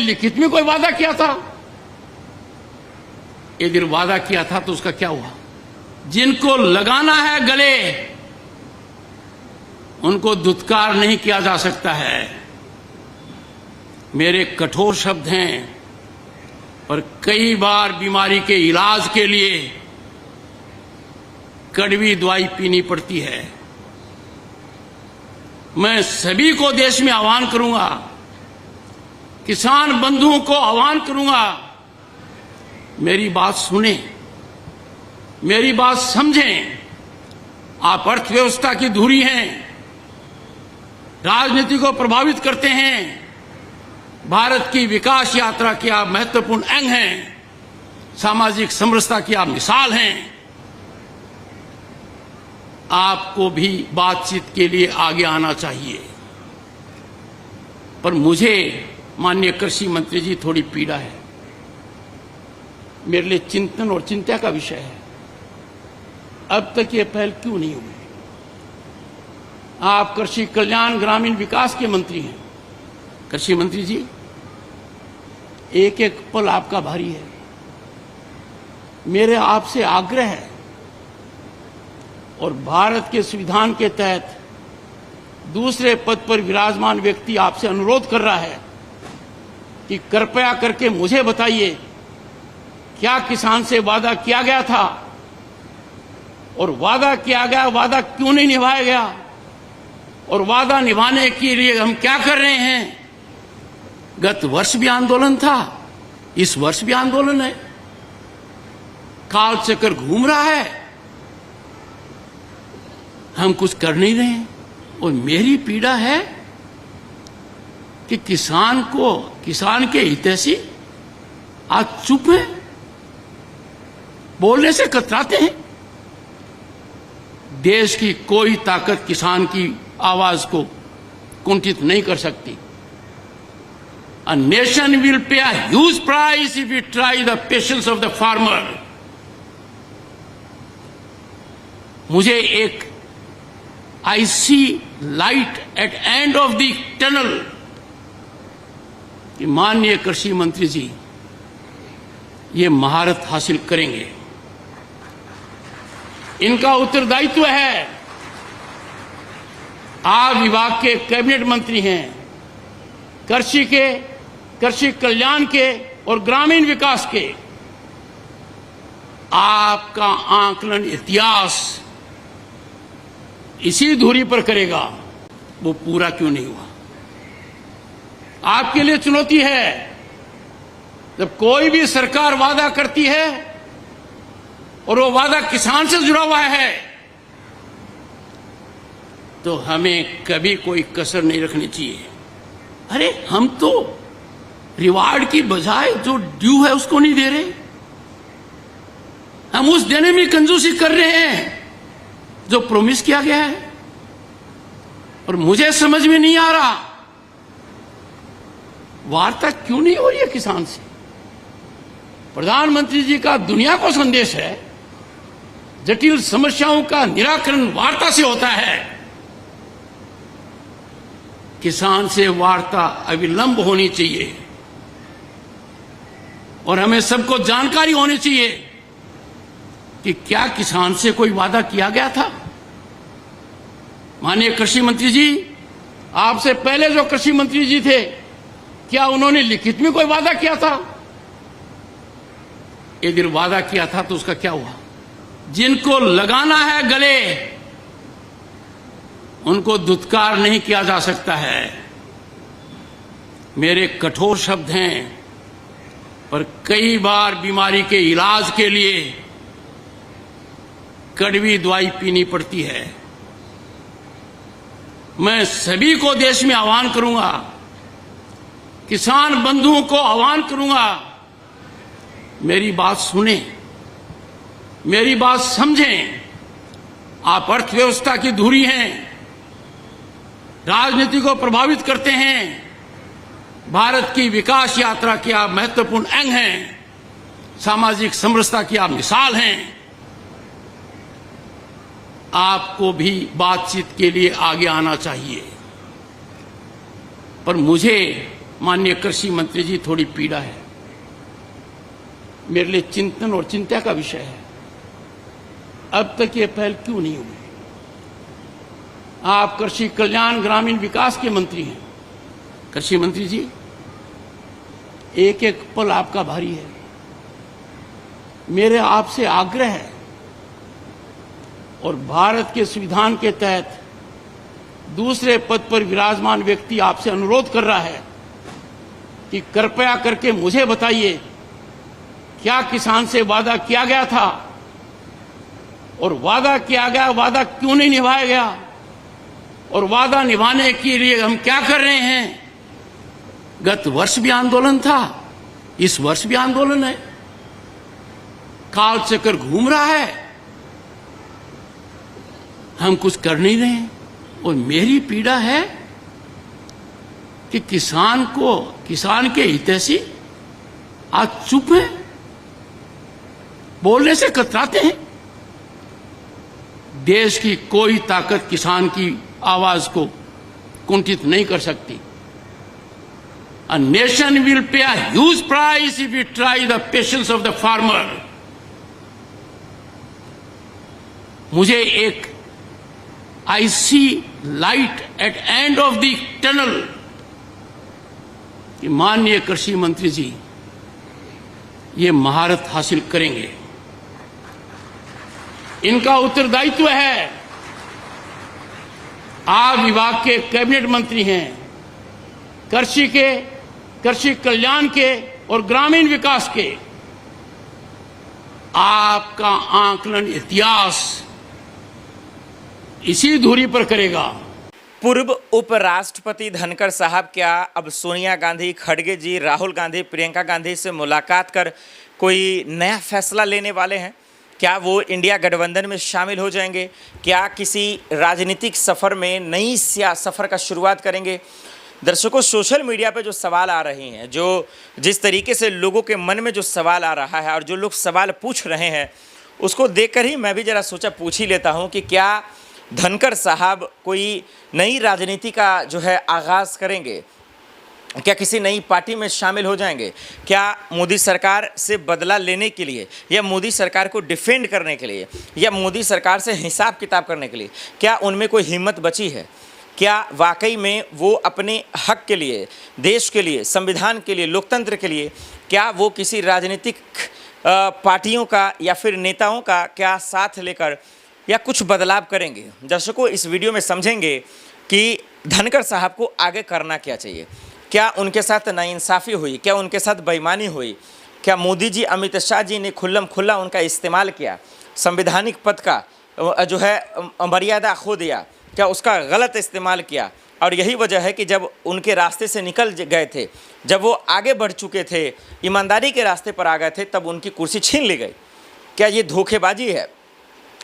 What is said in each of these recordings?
लिखित में कोई वादा किया था? यदि वादा किया था तो उसका क्या हुआ? जिनको लगाना है गले उनको दुत्कार नहीं किया जा सकता है। मेरे कठोर शब्द हैं और कई बार बीमारी के इलाज के लिए कड़वी दवाई पीनी पड़ती है। मैं सभी को देश में आह्वान करूंगा, किसान बंधुओं को आह्वान करूंगा, मेरी बात सुने, मेरी बात समझें। आप अर्थव्यवस्था की धुरी हैं, राजनीति को प्रभावित करते हैं, भारत की विकास यात्रा के आप महत्वपूर्ण अंग हैं, सामाजिक समरसता की आप मिसाल हैं। आपको भी बातचीत के लिए आगे आना चाहिए। पर मुझे माननीय कृषि मंत्री जी थोड़ी पीड़ा है, मेरे लिए चिंतन और चिंता का विषय है। अब तक ये पहल क्यों नहीं हुई? आप कृषि कल्याण ग्रामीण विकास के मंत्री हैं। कृषि मंत्री जी, एक एक पल आपका भारी है। मेरे आपसे आग्रह है और भारत के संविधान के तहत दूसरे पद पर विराजमान व्यक्ति आपसे अनुरोध कर रहा है कि कृपया करके मुझे बताइए, क्या किसान से वादा किया गया था और वादा किया गया वादा क्यों नहीं निभाया गया, और वादा निभाने के लिए हम क्या कर रहे हैं? गत वर्ष भी आंदोलन था, इस वर्ष भी आंदोलन है, काल चक्कर घूम रहा है, हम कुछ कर नहीं रहे हैं। और मेरी पीड़ा है कि किसान के हितैषी आज चुप हैं, बोलने से कतराते हैं। देश की कोई ताकत किसान की आवाज को कुंठित नहीं कर सकती। A nation will pay a huge price if we try the patience of the farmer. मुझे एक I see light at end of the tunnel कि माननीय कृषि मंत्री जी ये महारत हासिल करेंगे। इनका उत्तरदायित्व है, आप विभाग के कैबिनेट मंत्री हैं, कृषि कल्याण के और ग्रामीण विकास के। आपका आकलन इतिहास इसी धुरी पर करेगा, वो पूरा क्यों नहीं हुआ? आपके लिए चुनौती है, जब कोई भी सरकार वादा करती है और वो वादा किसान से जुड़ा हुआ है तो हमें कभी कोई कसर नहीं रखनी चाहिए। अरे हम तो रिवार्ड की बजाय जो ड्यू है उसको नहीं दे रहे, हम उस देने में कंजूसी कर रहे हैं जो प्रॉमिस किया गया है। और मुझे समझ में नहीं आ रहा वार्ता क्यों नहीं हो रही है किसान से। प्रधानमंत्री जी का दुनिया को संदेश है, जटिल समस्याओं का निराकरण वार्ता से होता है। किसान से वार्ता अविलंब होनी चाहिए और हमें सबको जानकारी होनी चाहिए कि क्या किसान से कोई वादा किया गया था। माननीय कृषि मंत्री जी, आपसे पहले जो कृषि मंत्री जी थे, क्या उन्होंने लिखित में कोई वादा किया था? यदि वादा किया था तो उसका क्या हुआ? जिनको लगाना है गले उनको दुत्कार नहीं किया जा सकता है। मेरे कठोर शब्द हैं पर कई बार बीमारी के इलाज के लिए कड़वी दवाई पीनी पड़ती है। मैं सभी को देश में आह्वान करूंगा, किसान बंधुओं को आह्वान करूंगा, मेरी बात सुने, मेरी बात समझें। आप अर्थव्यवस्था की धुरी हैं, राजनीति को प्रभावित करते हैं, भारत की विकास यात्रा के आप महत्वपूर्ण अंग हैं, सामाजिक समरसता की आप मिसाल हैं। आपको भी बातचीत के लिए आगे आना चाहिए। पर मुझे माननीय कृषि मंत्री जी, थोड़ी पीड़ा है, मेरे लिए चिंतन और चिंता का विषय है। अब तक ये पहल क्यों नहीं हुई? आप कृषि कल्याण ग्रामीण विकास के मंत्री हैं। कृषि मंत्री जी, एक एक पल आपका भारी है। मेरे आपसे आग्रह है और भारत के संविधान के तहत दूसरे पद पर विराजमान व्यक्ति आपसे अनुरोध कर रहा है कि कृपया करके मुझे बताइए, क्या किसान से वादा किया गया था और वादा किया गया वादा क्यों नहीं निभाया गया, और वादा निभाने के लिए हम क्या कर रहे हैं? गत वर्ष भी आंदोलन था, इस वर्ष भी आंदोलन है, काल चक्कर घूम रहा है, हम कुछ कर नहीं रहे हैं। और मेरी पीड़ा है कि किसान के हितैषी आज चुप है, बोलने से कतराते हैं। देश की कोई ताकत किसान की आवाज को कुंठित नहीं कर सकती। A nation will pay a huge price if we try the patience of the farmer. मुझे एक I see light at end of the tunnel कि माननीय कृषि मंत्री जी ये महारत हासिल करेंगे। इनका उत्तरदायित्व है, आप विभाग के कैबिनेट मंत्री हैं, कृषि कल्याण के और ग्रामीण विकास के। आपका आकलन इतिहास इसी धुरी पर करेगा। पूर्व उपराष्ट्रपति धनखड़ साहब क्या अब सोनिया गांधी, खड़गे जी, राहुल गांधी, प्रियंका गांधी से मुलाकात कर कोई नया फैसला लेने वाले हैं? क्या वो इंडिया गठबंधन में शामिल हो जाएंगे? क्या किसी राजनीतिक सफ़र में नई सफ़र का शुरुआत करेंगे? दर्शकों, सोशल मीडिया पे जो सवाल आ रहे हैं, जो जिस तरीके से लोगों के मन में जो सवाल आ रहा है और जो लोग सवाल पूछ रहे हैं, उसको देखकर ही मैं भी ज़रा सोचा पूछ ही लेता हूं कि क्या धनखड़ साहब कोई नई राजनीति का जो है आगाज़ करेंगे? क्या किसी नई पार्टी में शामिल हो जाएंगे? क्या मोदी सरकार से बदला लेने के लिए, या मोदी सरकार को डिफेंड करने के लिए, या मोदी सरकार से हिसाब किताब करने के लिए क्या उनमें कोई हिम्मत बची है? क्या वाकई में वो अपने हक के लिए, देश के लिए, संविधान के लिए, लोकतंत्र के लिए, क्या वो किसी राजनीतिक पार्टियों का या फिर नेताओं का क्या साथ लेकर या कुछ बदलाव करेंगे? दर्शकों, इस वीडियो में समझेंगे कि धनखड़ साहब को आगे करना क्या चाहिए। क्या उनके साथ नाइंसाफ़ी हुई? क्या उनके साथ बेईमानी हुई? क्या मोदी जी, अमित शाह जी ने खुल्लम खुल्ला उनका इस्तेमाल किया? संवैधानिक पद का जो है मर्यादा खो दिया? क्या उसका गलत इस्तेमाल किया? और यही वजह है कि जब उनके रास्ते से निकल गए थे, जब वो आगे बढ़ चुके थे, ईमानदारी के रास्ते पर आ गए थे, तब उनकी कुर्सी छीन ली गई। क्या ये धोखेबाजी है?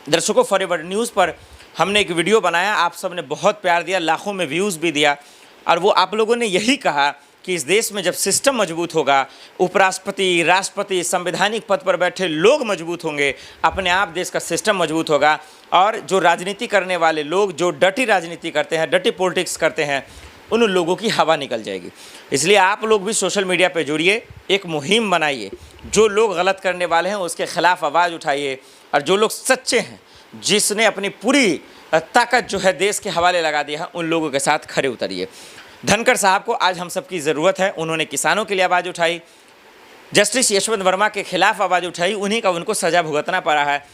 दर्शकों, फॉरवर्ड न्यूज़ पर हमने एक वीडियो बनाया, आप सब ने बहुत प्यार दिया, लाखों में व्यूज़ भी दिया, और वो आप लोगों ने यही कहा कि इस देश में जब सिस्टम मजबूत होगा, उपराष्ट्रपति, राष्ट्रपति, संवैधानिक पद पर बैठे लोग मजबूत होंगे, अपने आप देश का सिस्टम मजबूत होगा, और जो राजनीति करने वाले लोग, जो डटी राजनीति करते हैं, डटी पॉलिटिक्स करते हैं, उन लोगों की हवा निकल जाएगी। इसलिए आप लोग भी सोशल मीडिया पे जुड़िए, एक मुहिम बनाइए, जो लोग गलत करने वाले हैं उसके खिलाफ आवाज़ उठाइए, और जो लोग सच्चे हैं, जिसने अपनी पूरी ताकत जो है देश के हवाले लगा दिया है, उन लोगों के साथ खड़े उतरिए। धनखड़ साहब को आज हम सबकी ज़रूरत है। उन्होंने किसानों के लिए आवाज़ उठाई, जस्टिस यशवंत वर्मा के खिलाफ आवाज़ उठाई, उन्हीं का उनको सज़ा भुगतना पड़ा है।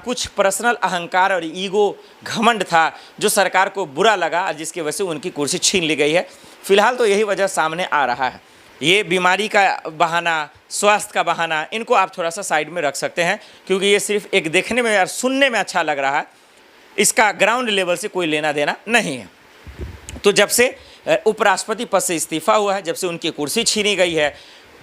कुछ पर्सनल अहंकार और ईगो, घमंड था जो सरकार को बुरा लगा, जिसकी वजह से उनकी कुर्सी छीन ली गई है। फिलहाल तो यही वजह सामने आ रहा है। ये बीमारी का बहाना, स्वास्थ्य का बहाना, इनको आप थोड़ा सा साइड में रख सकते हैं, क्योंकि ये सिर्फ एक देखने में और सुनने में अच्छा लग रहा है, इसका ग्राउंड लेवल से कोई लेना देना नहीं है। तो जब से उपराष्ट्रपति पद से इस्तीफा हुआ है, जब से उनकी कुर्सी छीनी गई है,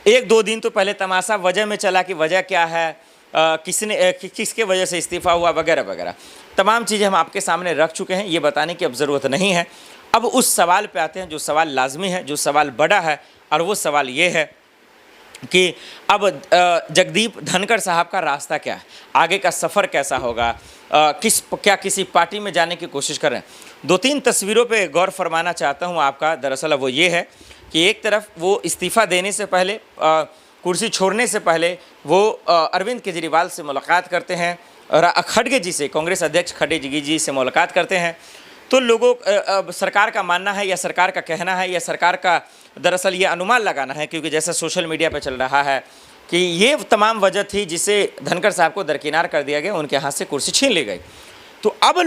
1-2 दिन तो पहले तमाशा वजह में चला कि वजह क्या है, किसके वजह से इस्तीफा हुआ, वगैरह वगैरह तमाम चीज़ें हम आपके सामने रख चुके हैं। ये बताने की अब ज़रूरत नहीं है। अब उस सवाल पे आते हैं जो सवाल लाजमी है, जो सवाल बड़ा है, और वो सवाल ये है कि अब जगदीप धनखड़ साहब का रास्ता क्या है, आगे का सफ़र कैसा होगा, क्या किसी पार्टी में जाने की कोशिश कर रहे हैं? 2-3 तस्वीरों पे गौर फरमाना चाहता हूं आपका। दरअसल वो ये है कि एक तरफ वो इस्तीफ़ा देने से पहले, कुर्सी छोड़ने से पहले वो अरविंद केजरीवाल से मुलाकात करते हैं और खड़गे जी से, कांग्रेस अध्यक्ष खड़गे जी से मुलाकात करते हैं। तो लोगों सरकार का मानना है या सरकार का कहना है या सरकार का दरअसल ये अनुमान लगाना है, क्योंकि जैसा सोशल मीडिया पे चल रहा है कि ये तमाम वजह थी जिसे धनखड़ साहब को दरकिनार कर दिया गया, उनके हाथ से कुर्सी छीन ली गई। तो अब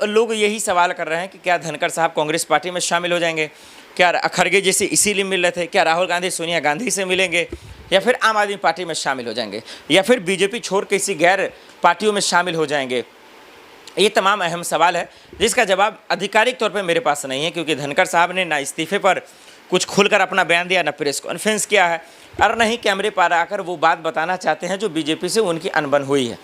लोग यही सवाल कर रहे हैं कि क्या धनखड़ साहब कांग्रेस पार्टी में शामिल हो जाएंगे? क्या खड़गे जी से इसीलिए मिल रहे थे? क्या राहुल गांधी सोनिया गांधी से मिलेंगे या फिर आम आदमी पार्टी में शामिल हो जाएंगे या फिर बीजेपी छोड़ किसी गैर पार्टियों में शामिल हो जाएंगे? ये तमाम अहम सवाल है जिसका जवाब आधिकारिक तौर पे मेरे पास नहीं है, क्योंकि धनखड़ साहब ने ना इस्तीफे पर कुछ खुलकर अपना बयान दिया, ना प्रेस कॉन्फ्रेंस किया है और न ही कैमरे पर आकर वो बात बताना चाहते हैं जो बीजेपी से उनकी अनबन हुई है।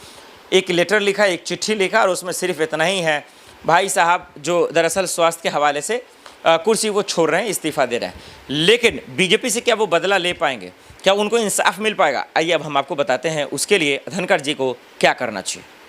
एक लेटर लिखा, एक चिट्ठी लिखा और उसमें सिर्फ इतना ही है, भाई साहब जो दरअसल स्वास्थ्य के हवाले से कुर्सी वो छोड़ रहे हैं, इस्तीफा दे रहे हैं। लेकिन बीजेपी से क्या वो बदला ले पाएंगे? क्या उनको इंसाफ मिल पाएगा? आइए अब हम आपको बताते हैं उसके लिए धनखड़ जी को क्या करना चाहिए।